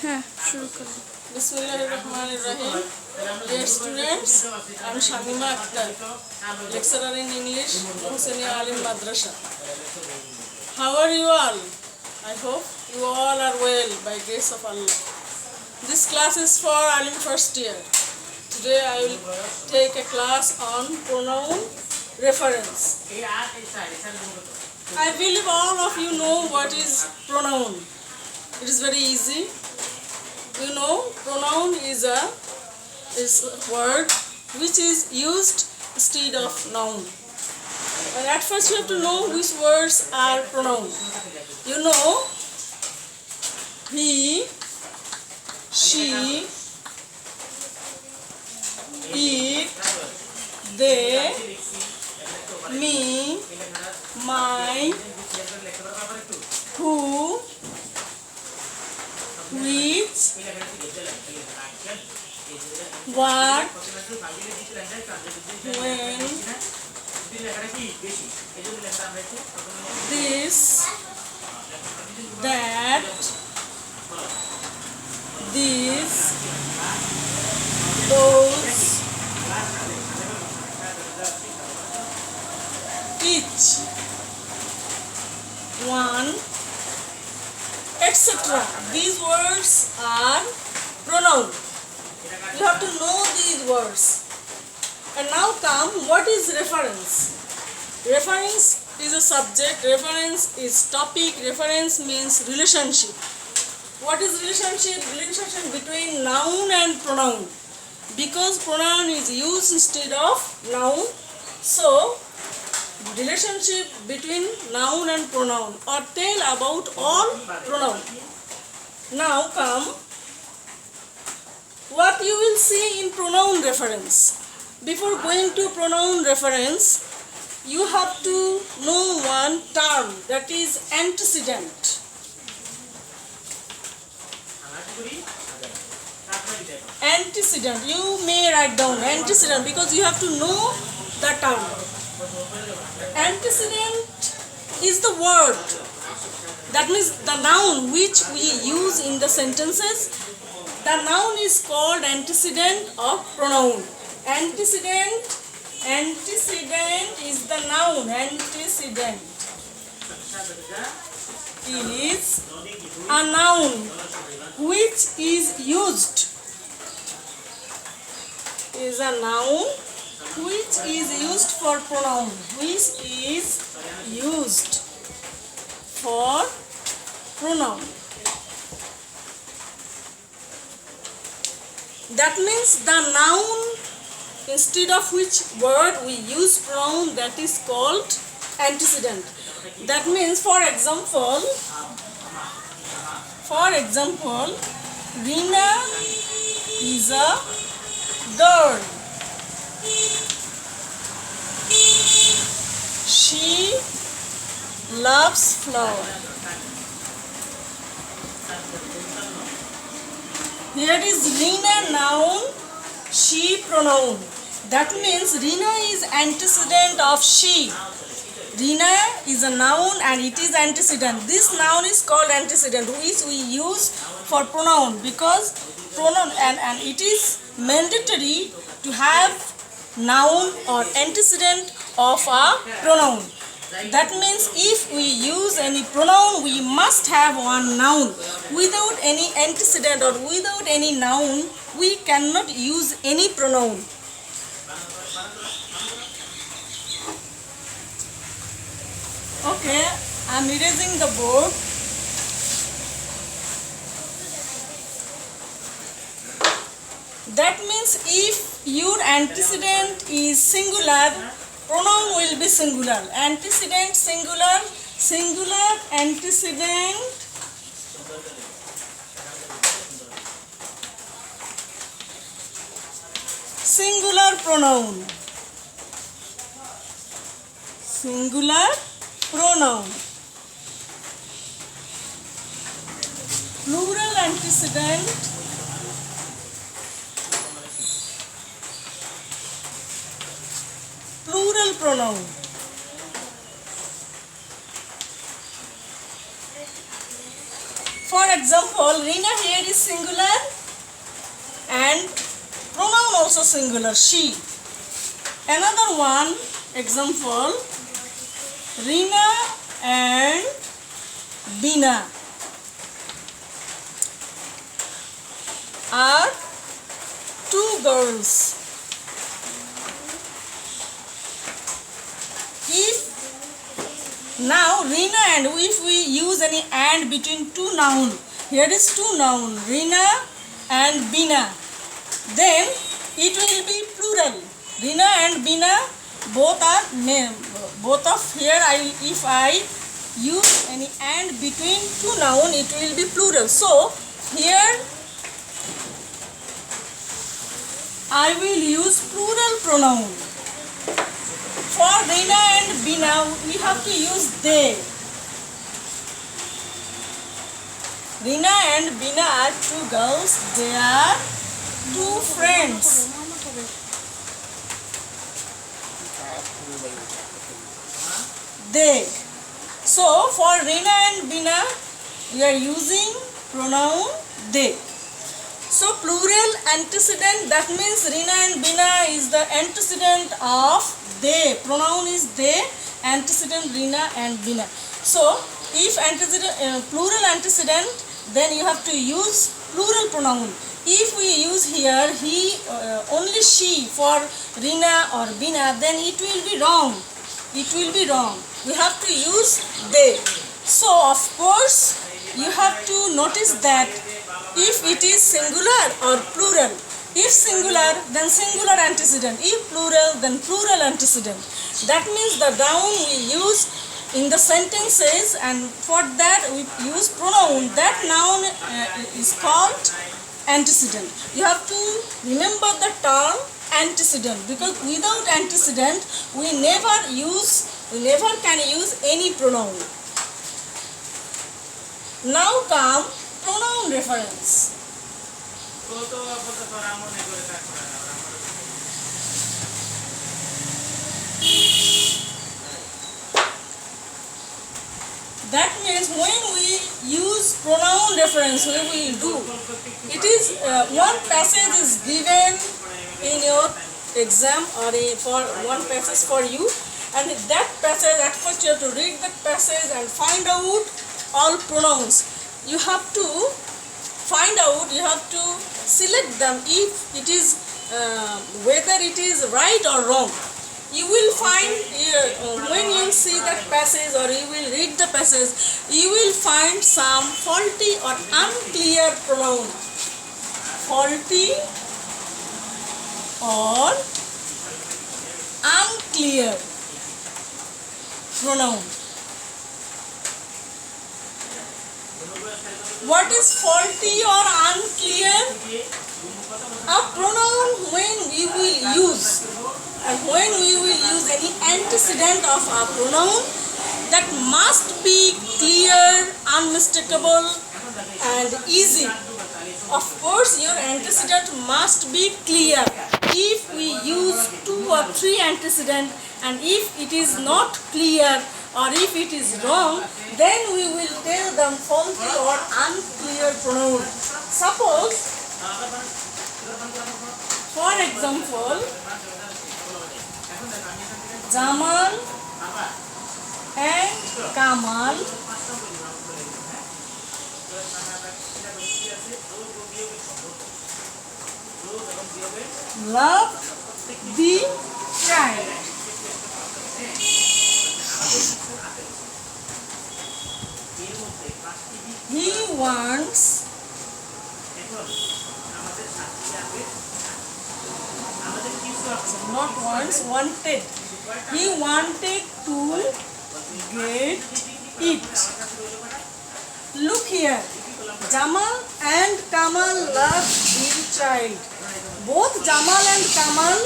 हाँ शुरू करो। Bismillahirrahmanirrahim. Dear students, I am Shamima Akhtar, lecturer in English, Hosseini Alim Madrasa. How are you all? I hope you all are well by grace of Allah. This class is for Alim first year. Today I will take a class on pronoun reference. I believe all of you know what is pronoun. It is very easy. You know, pronoun is a word which is used instead of noun. And at first you have to know which words are pronoun. You know, he, she, it, they, me, my, who, which, what, when, this, that, this, those, each, one, etc. These words are pronoun. You have to know these words. And now come, what is reference? Reference is a subject, reference is topic, reference means relationship. What is relationship? Relationship between noun and pronoun. Because pronoun is used instead of noun, so relationship between noun and pronoun, or tell about all pronoun. Now come, what you will see in pronoun reference. Before going to pronoun reference, you have to know one term, that is antecedent. Antecedent, you may write down antecedent because you have to know the term. Antecedent is the word, that means the noun which we use in the sentences. The noun is called antecedent of pronoun. Antecedent is the noun. Antecedent is a noun which is used. Is a noun which is used for pronoun. Which is used for pronoun. That means the noun instead of which word we use pronoun, that is called antecedent. That means, for example, Reena is a girl. She loves flower. Here is Reena noun, she pronoun. That means Reena is antecedent of she. Reena is a noun and it is antecedent. This noun is called antecedent, which we use for pronoun, because pronoun and it is mandatory to have noun or antecedent of a pronoun. That means if we use any pronoun, we must have one noun. Without any antecedent or without any noun, we cannot use any pronoun. Okay, I am erasing the board. That means if your antecedent is singular, pronoun will be singular. Antecedent singular, singular antecedent, singular pronoun. Singular pronoun. Plural antecedent, plural pronoun. For example, example, Rina here is singular and pronoun also singular, she. Another one example, Rina and Bina are two girls. If now Rina and, if we use any and between two noun, here is two noun, Rina and Bina, then it will be plural. Rina and Bina both are name. Both of here, if I use any and between two noun, it will be plural. So here I will use plural pronoun. For Rina and Bina, we have to use they. Rina and Bina are two girls. They are two friends. They. So for Rina and Bina, we are using pronoun they. So plural antecedent, that means Rina and Bina is the antecedent of they. Pronoun is they, antecedent Rina and Bina. So if antecedent, plural antecedent, then you have to use plural pronoun. If we use here he, only she for Rina or Bina, then it will be wrong. It will be wrong. We have to use they. So of course you have to notice that if it is singular or plural. If singular, then singular antecedent. If plural, then plural antecedent. That means the noun we use in the sentences, and for that we use pronoun. That noun is called antecedent. You have to remember the term antecedent, because without antecedent we never can use any pronoun. Now come pronoun reference. That means when we use pronoun reference, we will do. It is one passage is given in your exam or for one passage for you, and that passage, at first you have to read that passage and find out all pronouns. You have to find out, you have to select them if it is whether it is right or wrong. You will find when you see that passage or you will read the passage, you will find some faulty or unclear pronoun. Faulty or unclear pronoun. What is faulty or unclear? A pronoun when we will use, and when we will use any antecedent of a pronoun, that must be clear, unmistakable and easy. Of course your antecedent must be clear. If we use 2 or 3 antecedent, and if it is not clear or if it is wrong, then we will tell them faulty or unclear pronoun. Suppose, for example, Jamal and Kamal love the child. He wants not wants, wanted. He wanted to get it. Look here. Jamal and Kamal love the child. Both Jamal and Kamal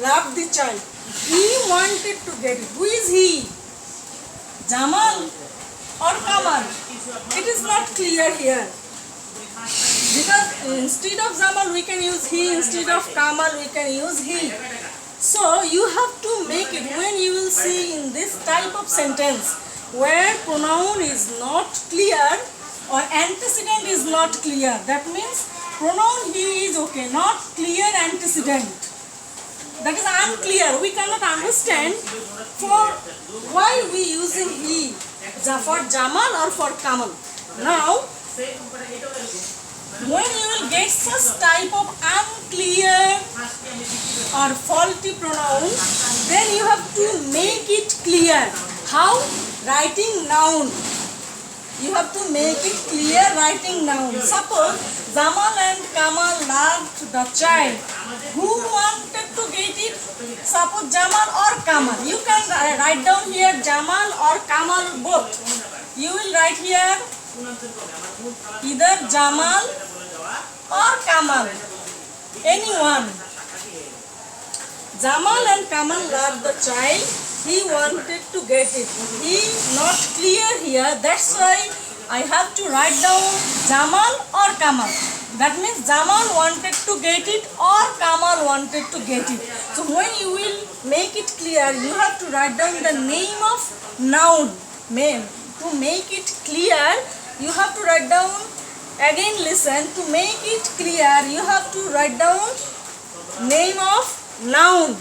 love the child. He wanted to get it. Who is he? Jamal or Kamal? It is not clear here. Because instead of Jamal we can use he, instead of Kamal we can use he. So you have to make it, when you will see in this type of sentence where pronoun is not clear, or antecedent is not clear. That means pronoun he is okay, not clear antecedent. That is unclear. We cannot understand for why we using he, for Jamal or for Kamal. Now, when you will get such type of unclear or faulty pronoun, then you have to make it clear. How? Writing noun. You have to make it clear writing noun. Suppose Jamal and Kamal loved the child. Who wanted to get it? Suppose Jamal or Kamal. You can write down here Jamal or Kamal both. You will write here either Jamal or Kamal. Anyone. Jamal and Kamal loved the child. He wanted to get it. He not clear here. That's why I have to write down Jamal or Kamal. That means Jamal wanted to get it or Kamal wanted to get it. So when you will make it clear, you have to write down the name of noun. To make it clear, you have to write down, again listen, to make it clear, you have to write down name of noun,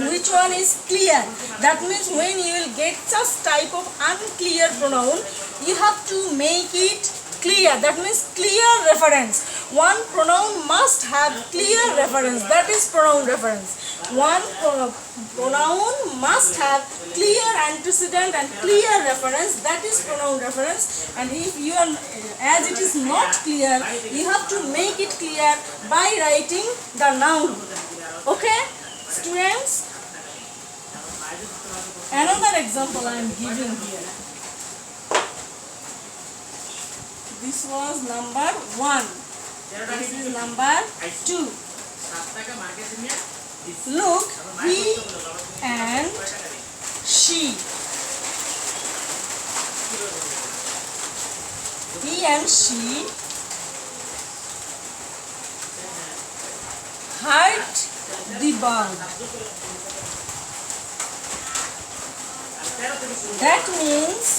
which one is clear. That means when you will get such type of unclear pronoun, you have to make it clear. That means clear reference. One pronoun must have clear reference. That is pronoun reference. One pronoun must have clear antecedent and clear reference. That is pronoun reference. And if you are, as it is not clear, you have to make it clear by writing the noun. Okay, students? Another example I am giving here. This was number 1. This is number 2. Look, he and she. He and she hurt the bird. That means,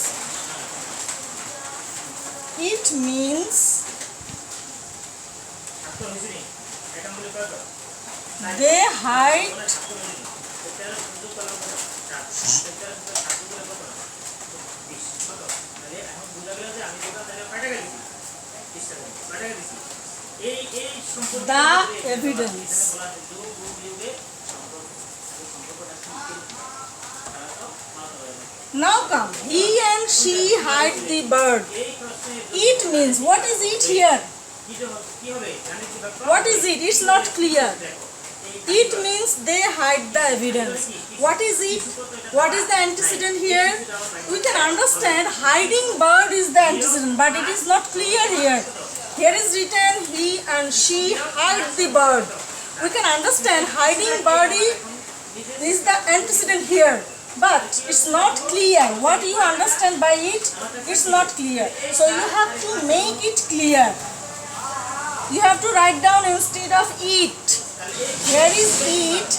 it means they hide the evidence. Now come, he and she hide the bird. It means, what is it here? What is it? It's not clear. It means they hide the evidence. What is it? What is the antecedent here? We can understand hiding bird is the antecedent, but it is not clear here. Here is written he and she hide the bird. We can understand hiding bird is the antecedent here. But it's not clear. What you understand by it? It's not clear. So you have to make it clear. You have to write down instead of it. Here is it.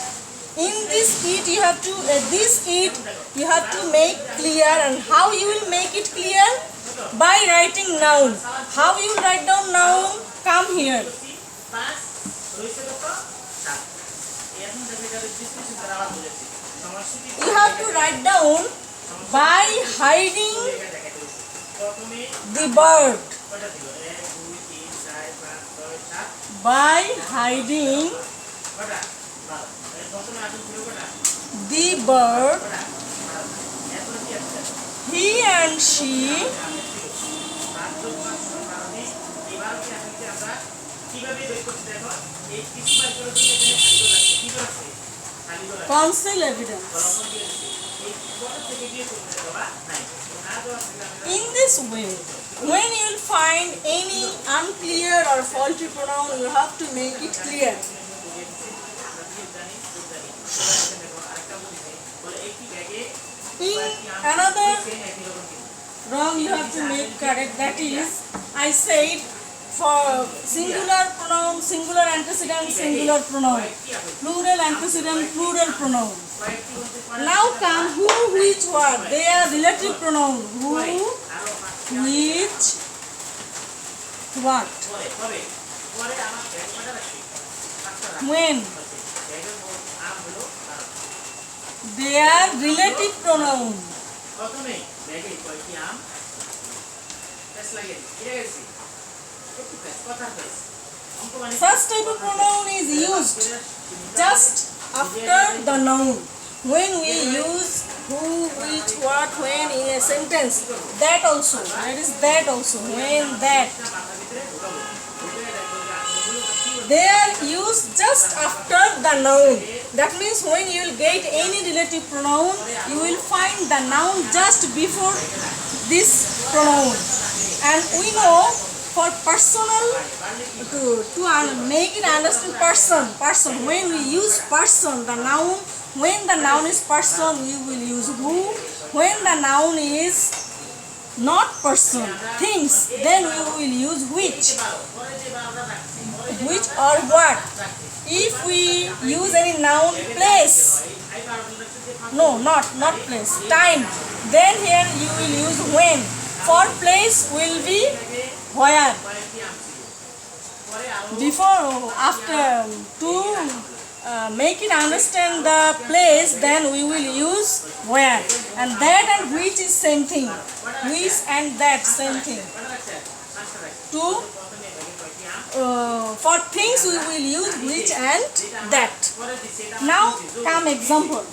In this it you have to this it you have to make clear. And how you will make it clear? By writing noun. How you will write down noun? Come here. You have to write down by hiding the bird. By hiding the bird, he and she conceal evidence. In this way, when you will find any unclear or faulty pronoun, you have to make it clear. In another wrong you have to make correct. That is, I said for singular pronoun, singular antecedent, singular pronoun. Plural antecedent, plural pronoun. Now come who, which, what. They are relative pronoun. Who, which what when they are relative pronoun. First type of pronoun is used just after the noun. When we use who, which, what, when in a sentence, that also, that is that also, when, that. They are used just after the noun. That means when you will get any relative pronoun, you will find the noun just before this pronoun. And we know for personal, to make it understand person, when we use person, the noun, when the noun is person, we will use who. When the noun is not person, things, then we will use which or what. If we use any noun, place, no, not place, time, then here you will use when. For place will be where. Before, after, to make it understand the place, then we will use where. And that and which is same thing. Which and that same thing. For things we will use which and that. Now come example.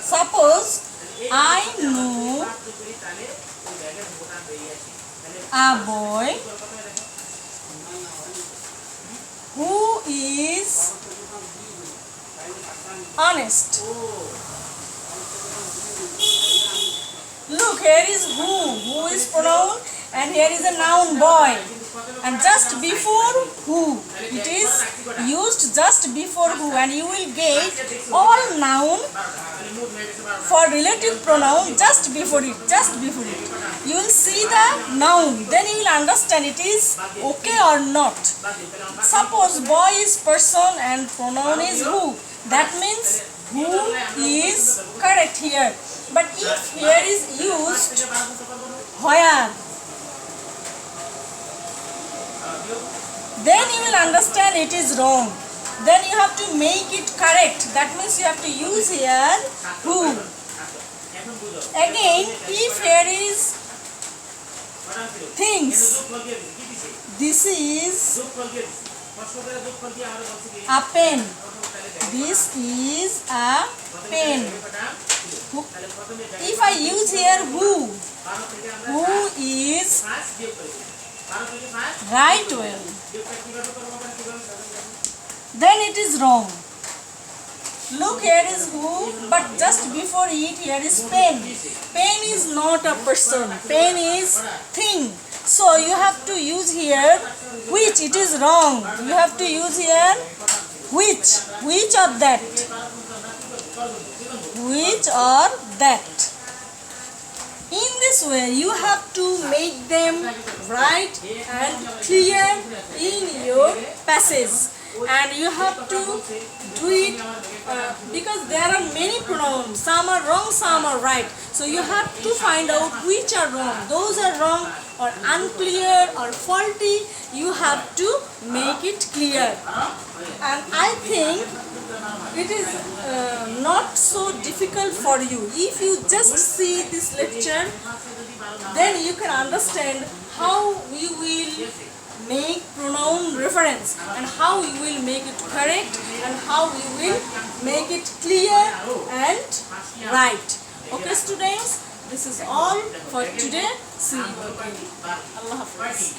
Suppose I know a boy who is honest. Look, here is who is pronoun, and here is a noun boy. And just before who, it is used just before who, and you will get all noun for relative pronoun just before it. You will see the noun, then you will understand it is okay or not. Suppose boy is person and pronoun is who, that means who is correct here. But if here is used where, then you will understand it is wrong. Then you have to make it correct. That means you have to use here who. Again, if here is things, this is a pen. This is a pen. If I use here who is right well, then it is wrong. Look, here is who, but just before it here is pen. Pen is not a person, pen is thing. So you have to use here which, it is wrong. You have to use here which or that. Which or that. In this way, you have to make them right and clear in your passage. And you have to do it because there are many pronouns. Some are wrong, some are right. So you have to find out which are wrong. Those are wrong or unclear or faulty. You have to make it clear. And I think it is not so difficult for you. If you just see this lecture, then you can understand how we will make pronoun reference and how we will make it correct and how we will make it clear and right. Okay, students, this is all for today. See you again. Allah Hafiz.